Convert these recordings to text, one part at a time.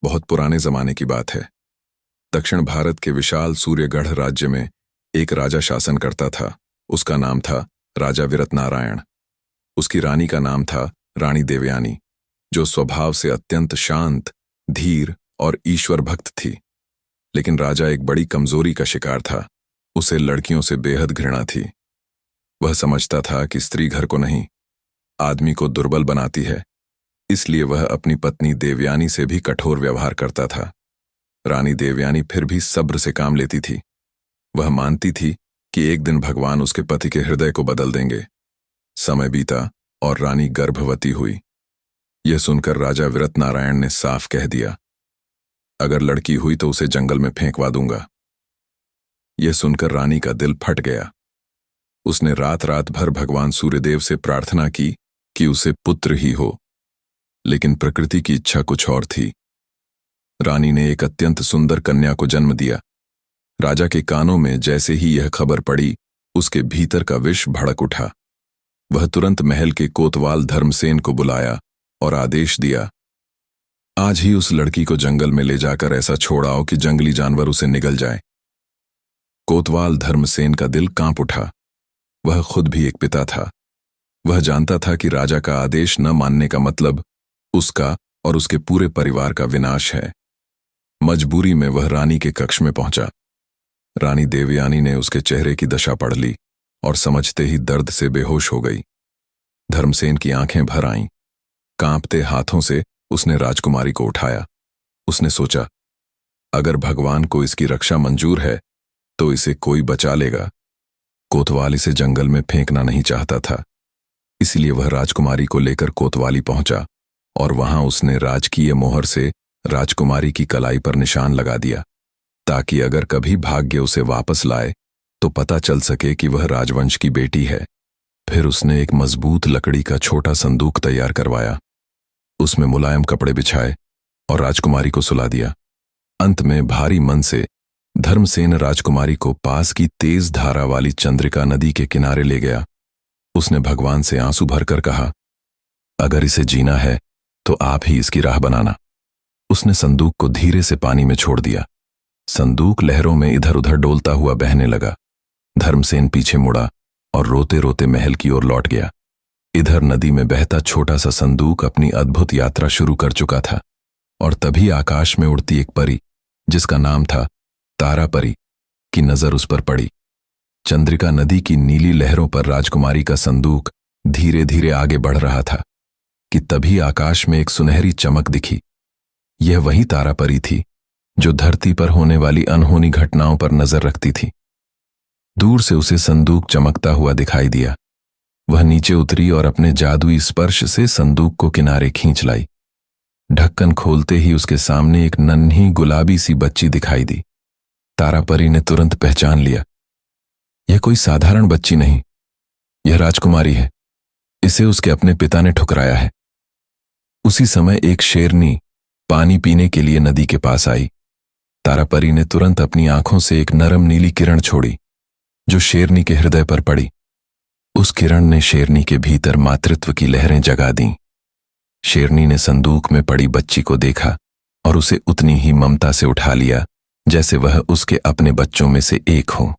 बहुत पुराने जमाने की बात है। दक्षिण भारत के विशाल सूर्यगढ़ राज्य में एक राजा शासन करता था। उसका नाम था राजा वीरत नारायण। उसकी रानी का नाम था रानी देवयानी, जो स्वभाव से अत्यंत शांत, धीर और ईश्वर भक्त थी। लेकिन राजा एक बड़ी कमजोरी का शिकार था। उसे लड़कियों से बेहद घृणा थी। वह समझता था कि स्त्री घर को नहीं, आदमी को दुर्बल बनाती है। इसलिए वह अपनी पत्नी देवयानी से भी कठोर व्यवहार करता था। रानी देवयानी फिर भी सब्र से काम लेती थी। वह मानती थी कि एक दिन भगवान उसके पति के हृदय को बदल देंगे। समय बीता और रानी गर्भवती हुई। यह सुनकर राजा वीरत नारायण ने साफ कह दिया, अगर लड़की हुई तो उसे जंगल में फेंकवा दूंगा। यह सुनकर रानी का दिल फट गया। उसने रात रात भर भगवान सूर्यदेव से प्रार्थना की कि उसे पुत्र ही हो, लेकिन प्रकृति की इच्छा कुछ और थी। रानी ने एक अत्यंत सुंदर कन्या को जन्म दिया। राजा के कानों में जैसे ही यह खबर पड़ी, उसके भीतर का विष भड़क उठा। वह तुरंत महल के कोतवाल धर्मसेन को बुलाया और आदेश दिया, आज ही उस लड़की को जंगल में ले जाकर ऐसा छोड़ आओ कि जंगली जानवर उसे निगल जाए। कोतवाल धर्मसेन का दिल कांप उठा। वह खुद भी एक पिता था। वह जानता था कि राजा का आदेश न मानने का मतलब उसका और उसके पूरे परिवार का विनाश है। मजबूरी में वह रानी के कक्ष में पहुंचा। रानी देवयानी ने उसके चेहरे की दशा पढ़ ली और समझते ही दर्द से बेहोश हो गई। धर्मसेन की आंखें भर आईं। कांपते हाथों से उसने राजकुमारी को उठाया। उसने सोचा, अगर भगवान को इसकी रक्षा मंजूर है तो इसे कोई बचा लेगा। कोतवाल इसे जंगल में फेंकना नहीं चाहता था, इसलिए वह राजकुमारी को लेकर कोतवाली पहुंचा और वहां उसने राजकीय मोहर से राजकुमारी की कलाई पर निशान लगा दिया, ताकि अगर कभी भाग्य उसे वापस लाए तो पता चल सके कि वह राजवंश की बेटी है। फिर उसने एक मजबूत लकड़ी का छोटा संदूक तैयार करवाया। उसमें मुलायम कपड़े बिछाए और राजकुमारी को सुला दिया। अंत में भारी मन से धर्मसेन राजकुमारी को पास की तेज धारा वाली चंद्रिका नदी के किनारे ले गया। उसने भगवान से आंसू भरकर कहा, अगर इसे जीना है तो आप ही इसकी राह बनाना। उसने संदूक को धीरे से पानी में छोड़ दिया। संदूक लहरों में इधर उधर डोलता हुआ बहने लगा। धर्मसेन पीछे मुड़ा और रोते रोते महल की ओर लौट गया। इधर नदी में बहता छोटा सा संदूक अपनी अद्भुत यात्रा शुरू कर चुका था और तभी आकाश में उड़ती एक परी, जिसका नाम था तारा परी, की नजर उस पर पड़ी। चंद्रिका नदी की नीली लहरों पर राजकुमारी का संदूक धीरे धीरे आगे बढ़ रहा था कि तभी आकाश में एक सुनहरी चमक दिखी। यह वही तारा परी थी जो धरती पर होने वाली अनहोनी घटनाओं पर नजर रखती थी। दूर से उसे संदूक चमकता हुआ दिखाई दिया। वह नीचे उतरी और अपने जादुई स्पर्श से संदूक को किनारे खींच लाई। ढक्कन खोलते ही उसके सामने एक नन्ही गुलाबी सी बच्ची दिखाई दी। तारा परी ने तुरंत पहचान लिया, यह कोई साधारण बच्ची नहीं, यह राजकुमारी है। इसे उसके अपने पिता ने ठुकराया है। उसी समय एक शेरनी पानी पीने के लिए नदी के पास आई। तारा परी ने तुरंत अपनी आंखों से एक नरम नीली किरण छोड़ी, जो शेरनी के हृदय पर पड़ी। उस किरण ने शेरनी के भीतर मातृत्व की लहरें जगा दीं। शेरनी ने संदूक में पड़ी बच्ची को देखा और उसे उतनी ही ममता से उठा लिया जैसे वह उसके अपने बच्चों में से एक हो।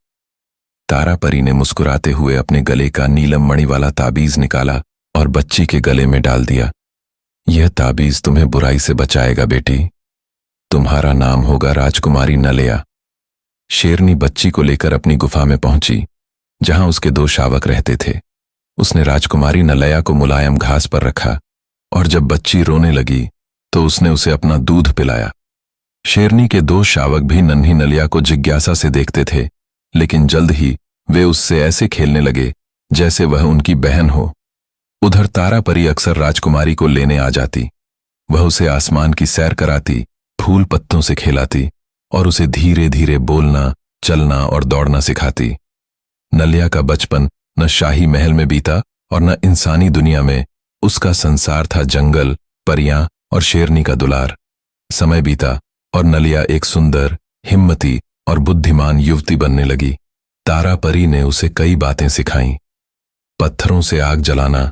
तारा परी ने मुस्कुराते हुए अपने गले का नीलम मणि वाला ताबीज निकाला और बच्ची के गले में डाल दिया। यह ताबीज तुम्हें बुराई से बचाएगा बेटी। तुम्हारा नाम होगा राजकुमारी नलया। शेरनी बच्ची को लेकर अपनी गुफा में पहुंची, जहां उसके 2 शावक रहते थे। उसने राजकुमारी नलया को मुलायम घास पर रखा और जब बच्ची रोने लगी तो उसने उसे अपना दूध पिलाया। शेरनी के 2 शावक भी नन्ही नलया को जिज्ञासा से देखते थे, लेकिन जल्द ही वे उससे ऐसे खेलने लगे जैसे वह उनकी बहन हो। उधर तारा परी अक्सर राजकुमारी को लेने आ जाती। वह उसे आसमान की सैर कराती, फूल पत्तों से खेलाती और उसे धीरे धीरे बोलना, चलना और दौड़ना सिखाती। नलया का बचपन न शाही महल में बीता और न इंसानी दुनिया में। उसका संसार था जंगल, परियां और शेरनी का दुलार। समय बीता और नलिया एक सुंदर, हिम्मती और बुद्धिमान युवती बनने लगी। तारा परी ने उसे कई बातें सिखाईं। पत्थरों से आग जलाना,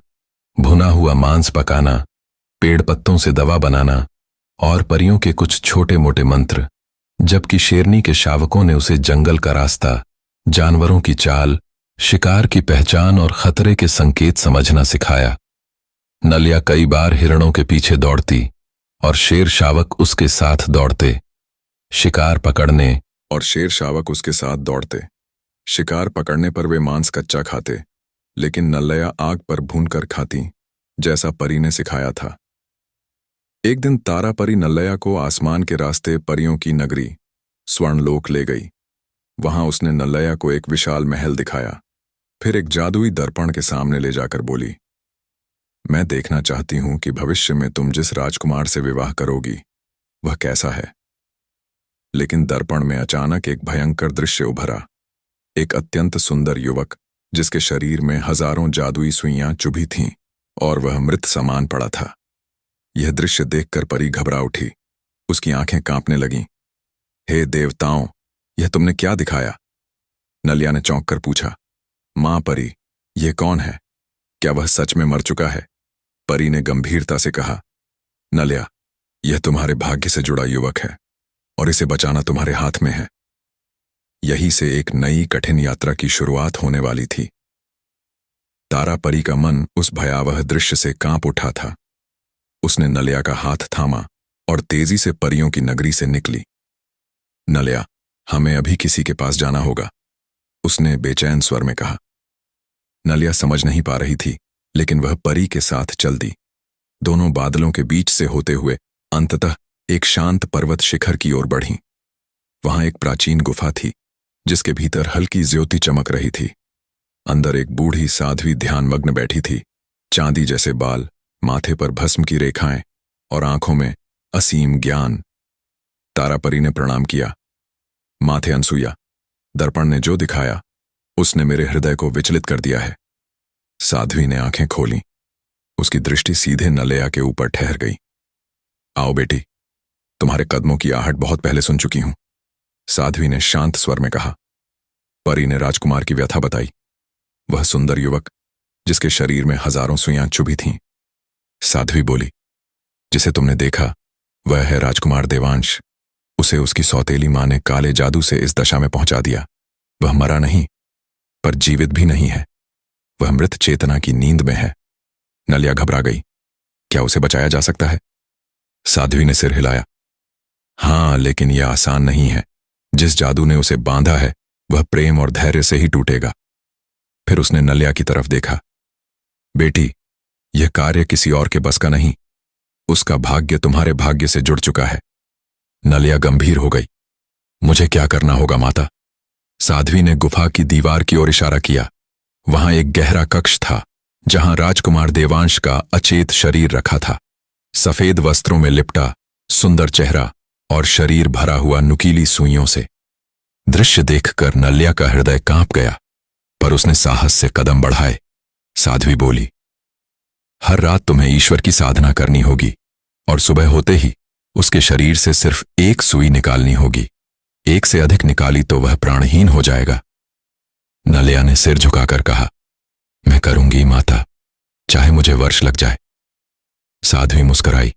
भुना हुआ मांस पकाना, पेड़ पत्तों से दवा बनाना, और परियों के कुछ छोटे मोटे मंत्र, जबकि शेरनी के शावकों ने उसे जंगल का रास्ता, जानवरों की चाल, शिकार की पहचान और खतरे के संकेत समझना सिखाया। नलिया कई बार हिरणों के पीछे दौड़ती और शेर शावक उसके साथ दौड़ते। शिकार पकड़ने और शेर शावक उसके साथ दौड़ते। शिकार पकड़ने पर वे मांस कच्चा खाते, लेकिन नल्लया आग पर भूनकर खाती, जैसा परी ने सिखाया था। एक दिन तारा परी नल्लया को आसमान के रास्ते परियों की नगरी स्वर्णलोक ले गई। वहां उसने नल्लया को एक विशाल महल दिखाया, फिर एक जादुई दर्पण के सामने ले जाकर बोली, मैं देखना चाहती हूं कि भविष्य में तुम जिस राजकुमार से विवाह करोगी वह कैसा है। लेकिन दर्पण में अचानक एक भयंकर दृश्य उभरा। एक अत्यंत सुंदर युवक जिसके शरीर में हजारों जादुई सुइयां चुभी थीं और वह मृत समान पड़ा था। यह दृश्य देखकर परी घबरा उठी। उसकी आंखें कांपने लगीं। हे देवताओं, यह तुमने क्या दिखाया? नलिया ने चौंक कर पूछा। मां परी, यह कौन है? क्या वह सच में मर चुका है? परी ने गंभीरता से कहा, नलिया, यह तुम्हारे भाग्य से जुड़ा युवक है और इसे बचाना तुम्हारे हाथ में है। यहीं से एक नई कठिन यात्रा की शुरुआत होने वाली थी। तारा परी का मन उस भयावह दृश्य से कांप उठा था। उसने नलिया का हाथ थामा और तेजी से परियों की नगरी से निकली। नलिया, हमें अभी किसी के पास जाना होगा, उसने बेचैन स्वर में कहा। नलिया समझ नहीं पा रही थी, लेकिन वह परी के साथ चल दी। दोनों बादलों के बीच से होते हुए अंततः एक शांत पर्वत शिखर की ओर बढ़ी। वहां एक प्राचीन गुफा थी, जिसके भीतर हल्की ज्योति चमक रही थी। अंदर एक बूढ़ी साध्वी ध्यानमग्न बैठी थी। चांदी जैसे बाल, माथे पर भस्म की रेखाएं और आंखों में असीम ज्ञान। तारा परी ने प्रणाम किया। माथे अनसुईया, दर्पण ने जो दिखाया उसने मेरे हृदय को विचलित कर दिया है। साध्वी ने आंखें खोलीं। उसकी दृष्टि सीधे नलिया के ऊपर ठहर गई। आओ बेटी, तुम्हारे कदमों की आहट बहुत पहले सुन चुकी हूं, साध्वी ने शांत स्वर में कहा। परी ने राजकुमार की व्यथा बताई। वह सुंदर युवक जिसके शरीर में हजारों सुइयां चुभी थीं। साध्वी बोली, जिसे तुमने देखा वह है राजकुमार देवांश। उसे उसकी सौतेली मां ने काले जादू से इस दशा में पहुंचा दिया। वह मरा नहीं, पर जीवित भी नहीं है। वह मृत चेतना की नींद में है। नलिया घबरा गई। क्या उसे बचाया जा सकता है? साध्वी ने सिर हिलाया। हां, लेकिन यह आसान नहीं है। जिस जादू ने उसे बांधा है वह प्रेम और धैर्य से ही टूटेगा। फिर उसने नलिया की तरफ देखा। बेटी, यह कार्य किसी और के बस का नहीं। उसका भाग्य तुम्हारे भाग्य से जुड़ चुका है। नलिया गंभीर हो गई। मुझे क्या करना होगा माता? साध्वी ने गुफा की दीवार की ओर इशारा किया। वहां एक गहरा कक्ष था, जहां राजकुमार देवांश का अचेत शरीर रखा था। सफेद वस्त्रों में लिपटा, सुंदर चेहरा और शरीर भरा हुआ नुकीली सुइयों से। दृश्य देखकर नलिया का हृदय कांप गया, पर उसने साहस से कदम बढ़ाए। साध्वी बोली, हर रात तुम्हें ईश्वर की साधना करनी होगी और सुबह होते ही उसके शरीर से सिर्फ एक सुई निकालनी होगी। एक से अधिक निकाली तो वह प्राणहीन हो जाएगा। नलिया ने सिर झुकाकर कहा, मैं करूंगी माता, चाहे मुझे वर्ष लग जाए। साध्वी मुस्कुराई।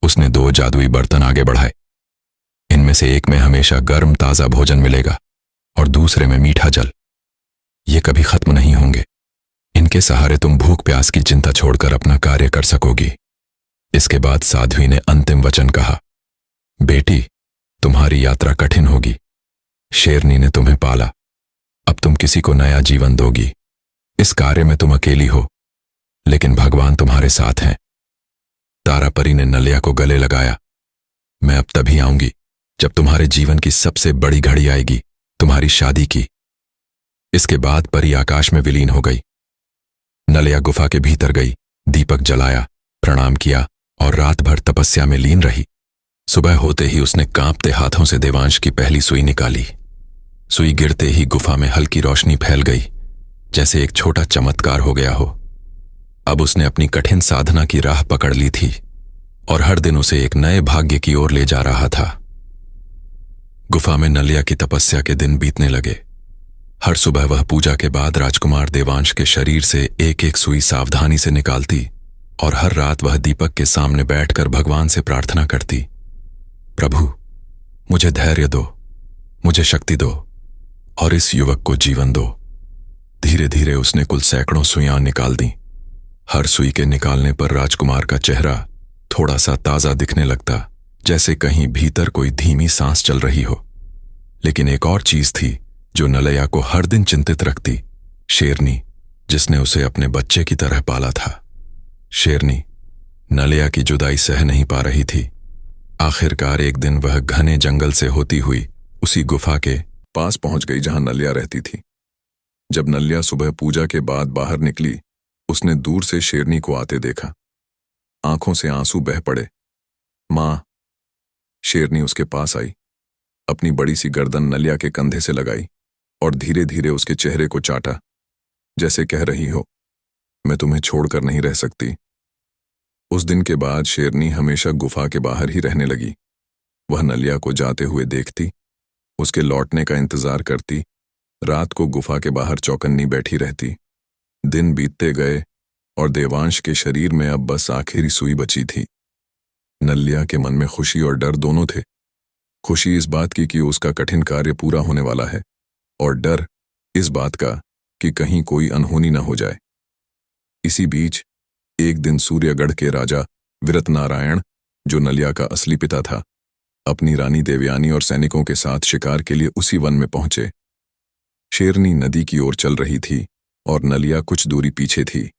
उसने 2 जादुई बर्तन आगे बढ़ाए। इनमें से एक में हमेशा गर्म ताजा भोजन मिलेगा और दूसरे में मीठा जल। ये कभी खत्म नहीं होंगे। इनके सहारे तुम भूख प्यास की चिंता छोड़कर अपना कार्य कर सकोगी। इसके बाद साध्वी ने अंतिम वचन कहा, बेटी, तुम्हारी यात्रा कठिन होगी। शेरनी ने तुम्हें पाला, अब तुम किसी को नया जीवन दोगी। इस कार्य में तुम अकेली हो, लेकिन भगवान तुम्हारे साथ हैं। तारा परी ने नलिया को गले लगाया। मैं अब तभी आऊंगी जब तुम्हारे जीवन की सबसे बड़ी घड़ी आएगी, तुम्हारी शादी की। इसके बाद परी आकाश में विलीन हो गई। नलिया गुफा के भीतर गई, दीपक जलाया, प्रणाम किया और रात भर तपस्या में लीन रही। सुबह होते ही उसने कांपते हाथों से देवांश की पहली सुई निकाली। सुई गिरते ही गुफा में हल्की रोशनी फैल गई, जैसे एक छोटा चमत्कार हो गया हो। अब उसने अपनी कठिन साधना की राह पकड़ ली थी और हर दिन उसे एक नए भाग्य की ओर ले जा रहा था। गुफा में नलिया की तपस्या के दिन बीतने लगे। हर सुबह वह पूजा के बाद राजकुमार देवांश के शरीर से एक एक सुई सावधानी से निकालती और हर रात वह दीपक के सामने बैठकर भगवान से प्रार्थना करती, प्रभु मुझे धैर्य दो, मुझे शक्ति दो और इस युवक को जीवन दो। धीरे धीरे उसने कुल सैकड़ों सुइयां निकाल दी। हर सुई के निकालने पर राजकुमार का चेहरा थोड़ा सा ताजा दिखने लगता, जैसे कहीं भीतर कोई धीमी सांस चल रही हो। लेकिन एक और चीज थी जो नलया को हर दिन चिंतित रखती, शेरनी, जिसने उसे अपने बच्चे की तरह पाला था। शेरनी नलया की जुदाई सह नहीं पा रही थी। आखिरकार एक दिन वह घने जंगल से होती हुई उसी गुफा के पास पहुंच गई जहां नलिया रहती थी। जब नलिया सुबह पूजा के बाद बाहर निकली, उसने दूर से शेरनी को आते देखा। आंखों से आंसू बह पड़े। मां। शेरनी उसके पास आई, अपनी बड़ी सी गर्दन नलिया के कंधे से लगाई और धीरे धीरे उसके चेहरे को चाटा, जैसे कह रही हो, मैं तुम्हें छोड़कर नहीं रह सकती। उस दिन के बाद शेरनी हमेशा गुफा के बाहर ही रहने लगी। वह नलिया को जाते हुए देखती, उसके लौटने का इंतजार करती, रात को गुफा के बाहर चौकन्नी बैठी रहती। दिन बीतते गए और देवांश के शरीर में अब बस आखिरी सुई बची थी। नलिया के मन में खुशी और डर दोनों थे। खुशी इस बात की कि उसका कठिन कार्य पूरा होने वाला है, और डर इस बात का कि कहीं कोई अनहोनी न हो जाए। इसी बीच एक दिन सूर्यगढ़ के राजा विरतनारायण, जो नलिया का असली पिता था, अपनी रानी देवयानी और सैनिकों के साथ शिकार के लिए उसी वन में पहुंचे। शेरनी नदी की ओर चल रही थी और नलिया कुछ दूरी पीछे थी।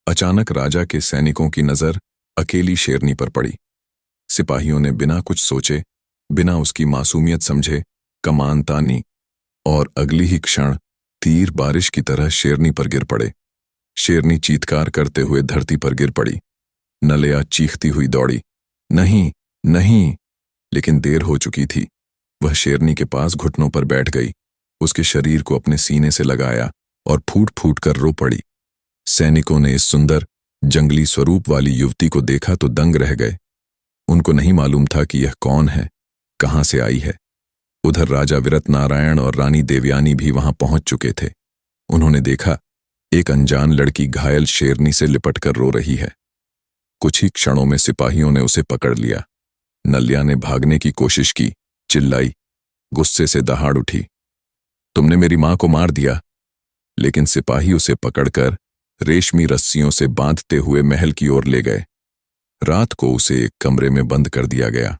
अचानक राजा के सैनिकों की नजर अकेली शेरनी पर पड़ी। सिपाहियों ने बिना कुछ सोचे, बिना उसकी मासूमियत समझे, कमान तानी और अगली ही क्षण तीर बारिश की तरह शेरनी पर गिर पड़े। शेरनी चीत्कार करते हुए धरती पर गिर पड़ी। नलिया चीखती हुई दौड़ी, नहीं नहीं, लेकिन देर हो चुकी थी। वह शेरनी के पास घुटनों पर बैठ गई, उसके शरीर को अपने सीने से लगाया और फूट फूट कर रो पड़ी। सैनिकों ने इस सुंदर जंगली स्वरूप वाली युवती को देखा तो दंग रह गए। उनको नहीं मालूम था कि यह कौन है, कहां से आई है। उधर राजा विरतनारायण और रानी देवयानी भी वहां पहुंच चुके थे। उन्होंने देखा एक अनजान लड़की घायल शेरनी से लिपटकर रो रही है। कुछ ही क्षणों में सिपाहियों ने उसे पकड़ लिया। नलिया ने भागने की कोशिश की, चिल्लाई, गुस्से से दहाड़ उठी, तुमने मेरी मां को मार दिया। लेकिन सिपाही उसे पकड़कर रेशमी रस्सियों से बांधते हुए महल की ओर ले गए। रात को उसे एक कमरे में बंद कर दिया गया।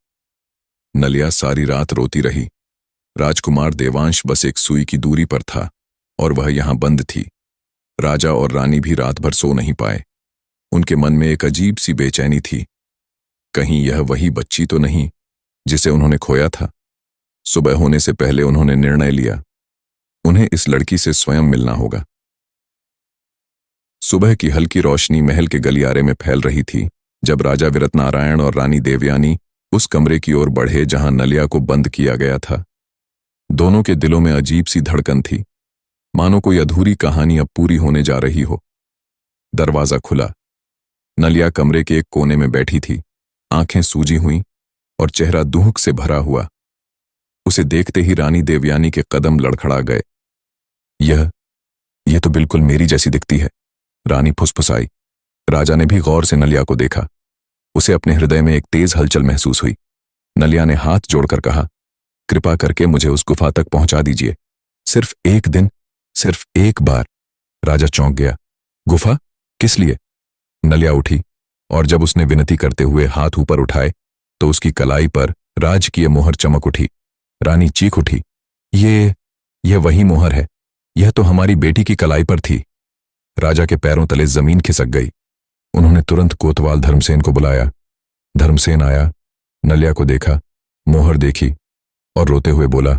नलिया सारी रात रोती रही। राजकुमार देवांश बस एक सुई की दूरी पर था और वह यहां बंद थी। राजा और रानी भी रात भर सो नहीं पाए। उनके मन में एक अजीब सी बेचैनी थी। कहीं यह वही बच्ची तो नहीं जिसे उन्होंने खोया था। सुबह होने से पहले उन्होंने निर्णय लिया, उन्हें इस लड़की से स्वयं मिलना होगा। सुबह की हल्की रोशनी महल के गलियारे में फैल रही थी जब राजा विरतनारायण और रानी देवयानी उस कमरे की ओर बढ़े जहां नलिया को बंद किया गया था। दोनों के दिलों में अजीब सी धड़कन थी, मानो कोई अधूरी कहानी अब पूरी होने जा रही हो। दरवाजा खुला। नलिया कमरे के एक कोने में बैठी थी, आंखें सूजी हुई और चेहरा दुहक से भरा हुआ। उसे देखते ही रानी देवयानी के कदम लड़खड़ा गए। यह तो बिल्कुल मेरी जैसी दिखती है, रानी फुसफुसाई। राजा ने भी गौर से नलिया को देखा। उसे अपने हृदय में एक तेज हलचल महसूस हुई। नलिया ने हाथ जोड़कर कहा, कृपा करके मुझे उस गुफा तक पहुंचा दीजिए, सिर्फ एक दिन, सिर्फ एक बार। राजा चौंक गया। गुफा? किस लिए? नलिया उठी और जब उसने विनती करते हुए हाथ ऊपर उठाए तो उसकी कलाई पर राजकीय मोहर चमक उठी। रानी चीख उठी, ये वही मोहर है, यह तो हमारी बेटी की कलाई पर थी। राजा के पैरों तले जमीन खिसक गई। उन्होंने तुरंत कोतवाल धर्मसेन को बुलाया। धर्मसेन आया, नलिया को देखा, मोहर देखी और रोते हुए बोला,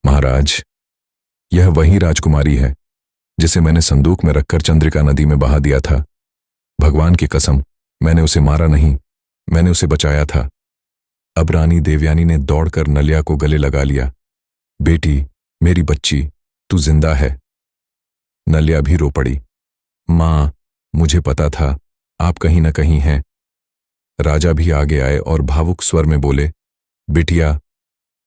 महाराज, यह वही राजकुमारी है जिसे मैंने संदूक में रखकर चंद्रिका नदी में बहा दिया था। भगवान की कसम, मैंने उसे मारा नहीं, मैंने उसे बचाया था। अब रानी देवयानी ने दौड़कर नलिया को गले लगा लिया। बेटी, मेरी बच्ची, तू जिंदा है। नलिया भी रो पड़ी। मां, मुझे पता था आप कहीं न कहीं हैं। राजा भी आगे आए और भावुक स्वर में बोले, बिटिया,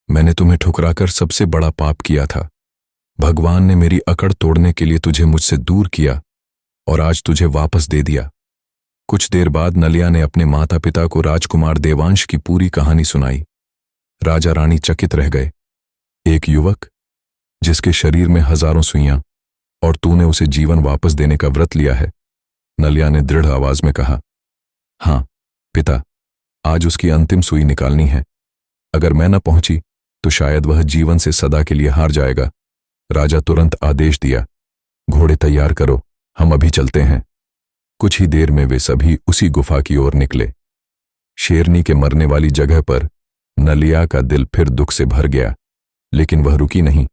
मैंने तुम्हें ठुकराकर सबसे बड़ा पाप किया था। भगवान ने मेरी अकड़ तोड़ने के लिए तुझे मुझसे दूर किया और आज तुझे वापस दे दिया। कुछ देर बाद नलिया ने अपने माता पिता को राजकुमार देवांश की पूरी कहानी सुनाई। राजा रानी चकित रह गए। एक युवक जिसके शरीर में हजारों सुइयां, और तूने उसे जीवन वापस देने का व्रत लिया है। नलिया ने दृढ़ आवाज में कहा, हां पिता, आज उसकी अंतिम सुई निकालनी है। अगर मैं न पहुंची तो शायद वह जीवन से सदा के लिए हार जाएगा। राजा तुरंत आदेश दिया, घोड़े तैयार करो, हम अभी चलते हैं। कुछ ही देर में वे सभी उसी गुफा की ओर निकले। शेरनी के मरने वाली जगह पर नलिया का दिल फिर दुख से भर गया, लेकिन वह रुकी नहीं।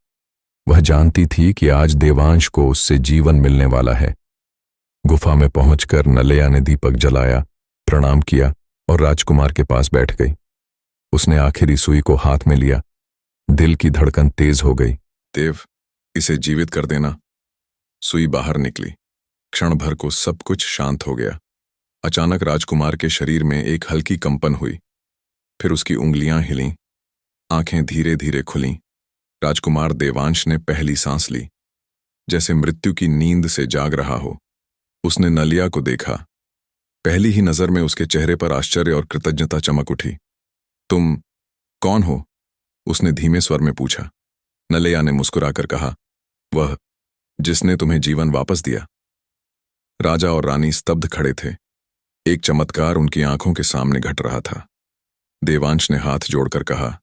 वह जानती थी कि आज देवांश को उससे जीवन मिलने वाला है। गुफा में पहुंचकर नलिया ने दीपक जलाया, प्रणाम किया और राजकुमार के पास बैठ गई। उसने आखिरी सुई को हाथ में लिया। दिल की धड़कन तेज हो गई। देव, इसे जीवित कर देना। सुई बाहर निकली। क्षण भर को सब कुछ शांत हो गया। अचानक राजकुमार के शरीर में एक हल्की कंपन हुई। फिर उसकी उंगलियां हिलीं, आंखें धीरे धीरे खुलीं। राजकुमार देवांश ने पहली सांस ली, जैसे मृत्यु की नींद से जाग रहा हो। उसने नलिया को देखा। पहली ही नजर में उसके चेहरे पर आश्चर्य और कृतज्ञता चमक उठी। तुम कौन हो? उसने धीमे स्वर में पूछा। नलिया ने मुस्कुराकर कहा, वह जिसने तुम्हें जीवन वापस दिया। राजा और रानी स्तब्ध खड़े थे। एक चमत्कार उनकी आंखों के सामने घट रहा था। देवांश ने हाथ जोड़कर कहा,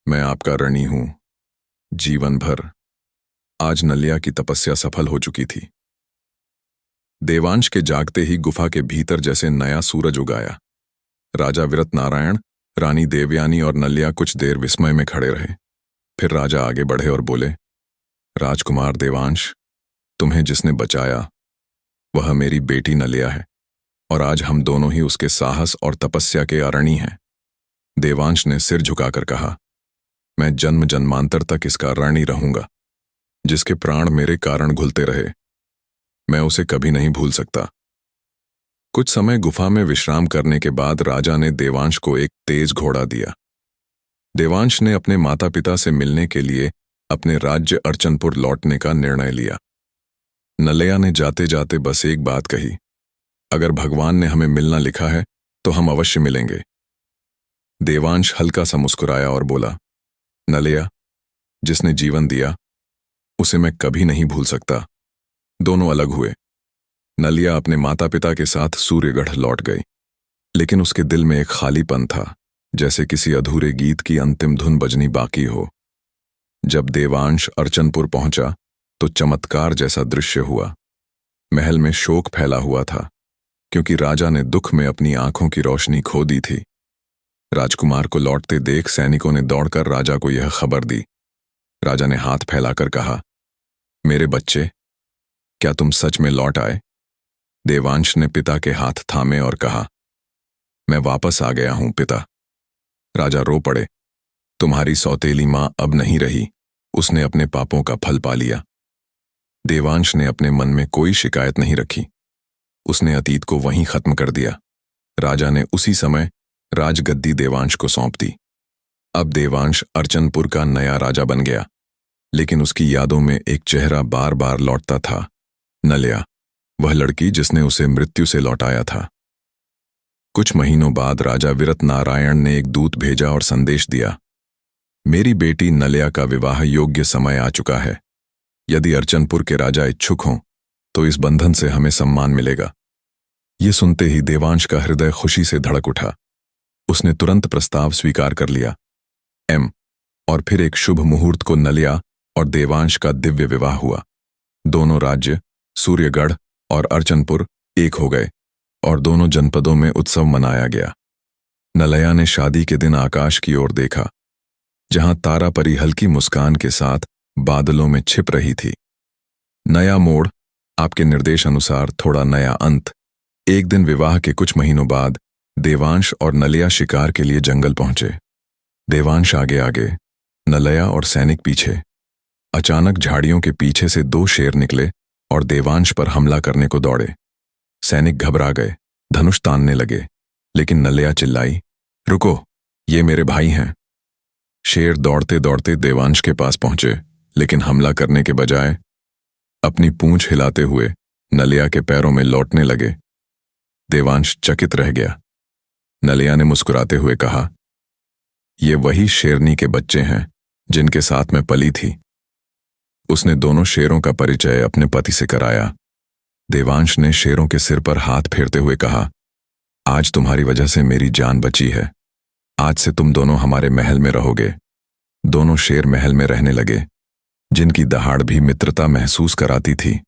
मैं आपका ऋणी हूं, जीवन भर। आज नलिया की तपस्या सफल हो चुकी थी। देवांश के जागते ही गुफा के भीतर जैसे नया सूरज उगाया। राजा वीरत नारायण, रानी देवयानी और नलिया कुछ देर विस्मय में खड़े रहे। फिर राजा आगे बढ़े और बोले, राजकुमार देवांश, तुम्हें जिसने बचाया वह मेरी बेटी नलिया है, और आज हम दोनों ही उसके साहस और तपस्या के अरणी हैं। देवांश ने सिर झुकाकर कहा, मैं जन्म जन्मांतर तक इसका ऋणी रहूंगा। जिसके प्राण मेरे कारण घुलते रहे, मैं उसे कभी नहीं भूल सकता। कुछ समय गुफा में विश्राम करने के बाद राजा ने देवांश को एक तेज घोड़ा दिया। देवांश ने अपने माता पिता से मिलने के लिए अपने राज्य अर्चनपुर लौटने का निर्णय लिया। नलिया ने जाते जाते बस एक बात कही, अगर भगवान ने हमें मिलना लिखा है तो हम अवश्य मिलेंगे। देवांश हल्का सा मुस्कुराया और बोला, नलिया, जिसने जीवन दिया उसे मैं कभी नहीं भूल सकता। दोनों अलग हुए। नलिया अपने माता पिता के साथ सूर्यगढ़ लौट गई, लेकिन उसके दिल में एक खालीपन था, जैसे किसी अधूरे गीत की अंतिम धुन बजनी बाकी हो। जब देवांश अर्चनपुर पहुंचा तो चमत्कार जैसा दृश्य हुआ। महल में शोक फैला हुआ था, क्योंकि राजा ने दुख में अपनी आंखों की रोशनी खो दी थी। राजकुमार को लौटते देख सैनिकों ने दौड़कर राजा को यह खबर दी। राजा ने हाथ फैलाकर कहा, मेरे बच्चे, क्या तुम सच में लौट आए? देवांश ने पिता के हाथ थामे और कहा, मैं वापस आ गया हूं पिता। राजा रो पड़े, तुम्हारी सौतेली मां अब नहीं रही, उसने अपने पापों का फल पा लिया। देवांश ने अपने मन में कोई शिकायत नहीं रखी। उसने अतीत को वहीं खत्म कर दिया। राजा ने उसी समय राजगद्दी देवांश को सौंप दी। अब देवांश अर्चनपुर का नया राजा बन गया, लेकिन उसकी यादों में एक चेहरा बार बार लौटता था, नलिया, वह लड़की जिसने उसे मृत्यु से लौटाया था। कुछ महीनों बाद राजा वीरत नारायण ने एक दूत भेजा और संदेश दिया, मेरी बेटी नलिया का विवाह योग्य समय आ चुका है। यदि अर्चनपुर के राजा इच्छुक हों तो इस बंधन से हमें सम्मान मिलेगा। ये सुनते ही देवांश का हृदय खुशी से धड़क उठा। उसने तुरंत प्रस्ताव स्वीकार कर लिया। और फिर एक शुभ मुहूर्त को नलिया और देवांश का दिव्य विवाह हुआ। दोनों राज्य सूर्यगढ़ और अर्चनपुर एक हो गए और दोनों जनपदों में उत्सव मनाया गया। नलिया ने शादी के दिन आकाश की ओर देखा, जहां तारापरी हल्की मुस्कान के साथ बादलों में छिप रही थी। नया मोड़, आपके निर्देश अनुसार थोड़ा नया अंत। एक दिन विवाह के कुछ महीनों बाद देवांश और नलिया शिकार के लिए जंगल पहुंचे। देवांश आगे आगे, नलिया और सैनिक पीछे। अचानक झाड़ियों के पीछे से दो शेर निकले और देवांश पर हमला करने को दौड़े। सैनिक घबरा गए, धनुष तानने लगे, लेकिन नलिया चिल्लाई, रुको, ये मेरे भाई हैं। शेर दौड़ते दौड़ते देवांश के पास पहुंचे, लेकिन हमला करने के बजाय अपनी पूंछ हिलाते हुए नलिया के पैरों में लौटने लगे। देवांश चकित रह गया। नलिया ने मुस्कुराते हुए कहा, ये वही शेरनी के बच्चे हैं जिनके साथ मैं पली थी। उसने दोनों शेरों का परिचय अपने पति से कराया। देवांश ने शेरों के सिर पर हाथ फेरते हुए कहा, आज तुम्हारी वजह से मेरी जान बची है। आज से तुम दोनों हमारे महल में रहोगे। दोनों शेर महल में रहने लगे, जिनकी दहाड़ भी मित्रता महसूस कराती थी।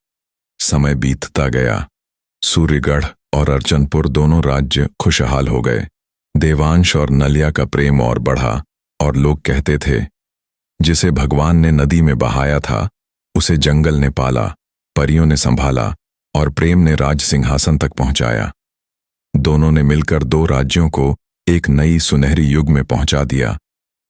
समय बीतता गया। सूर्यगढ़ और अर्चनपुर दोनों राज्य खुशहाल हो गए। देवांश और नलिया का प्रेम और बढ़ा और लोग कहते थे, जिसे भगवान ने नदी में बहाया था उसे जंगल ने पाला, परियों ने संभाला और प्रेम ने राज सिंहासन तक पहुंचाया। दोनों ने मिलकर दो राज्यों को एक नई सुनहरी युग में पहुंचा दिया।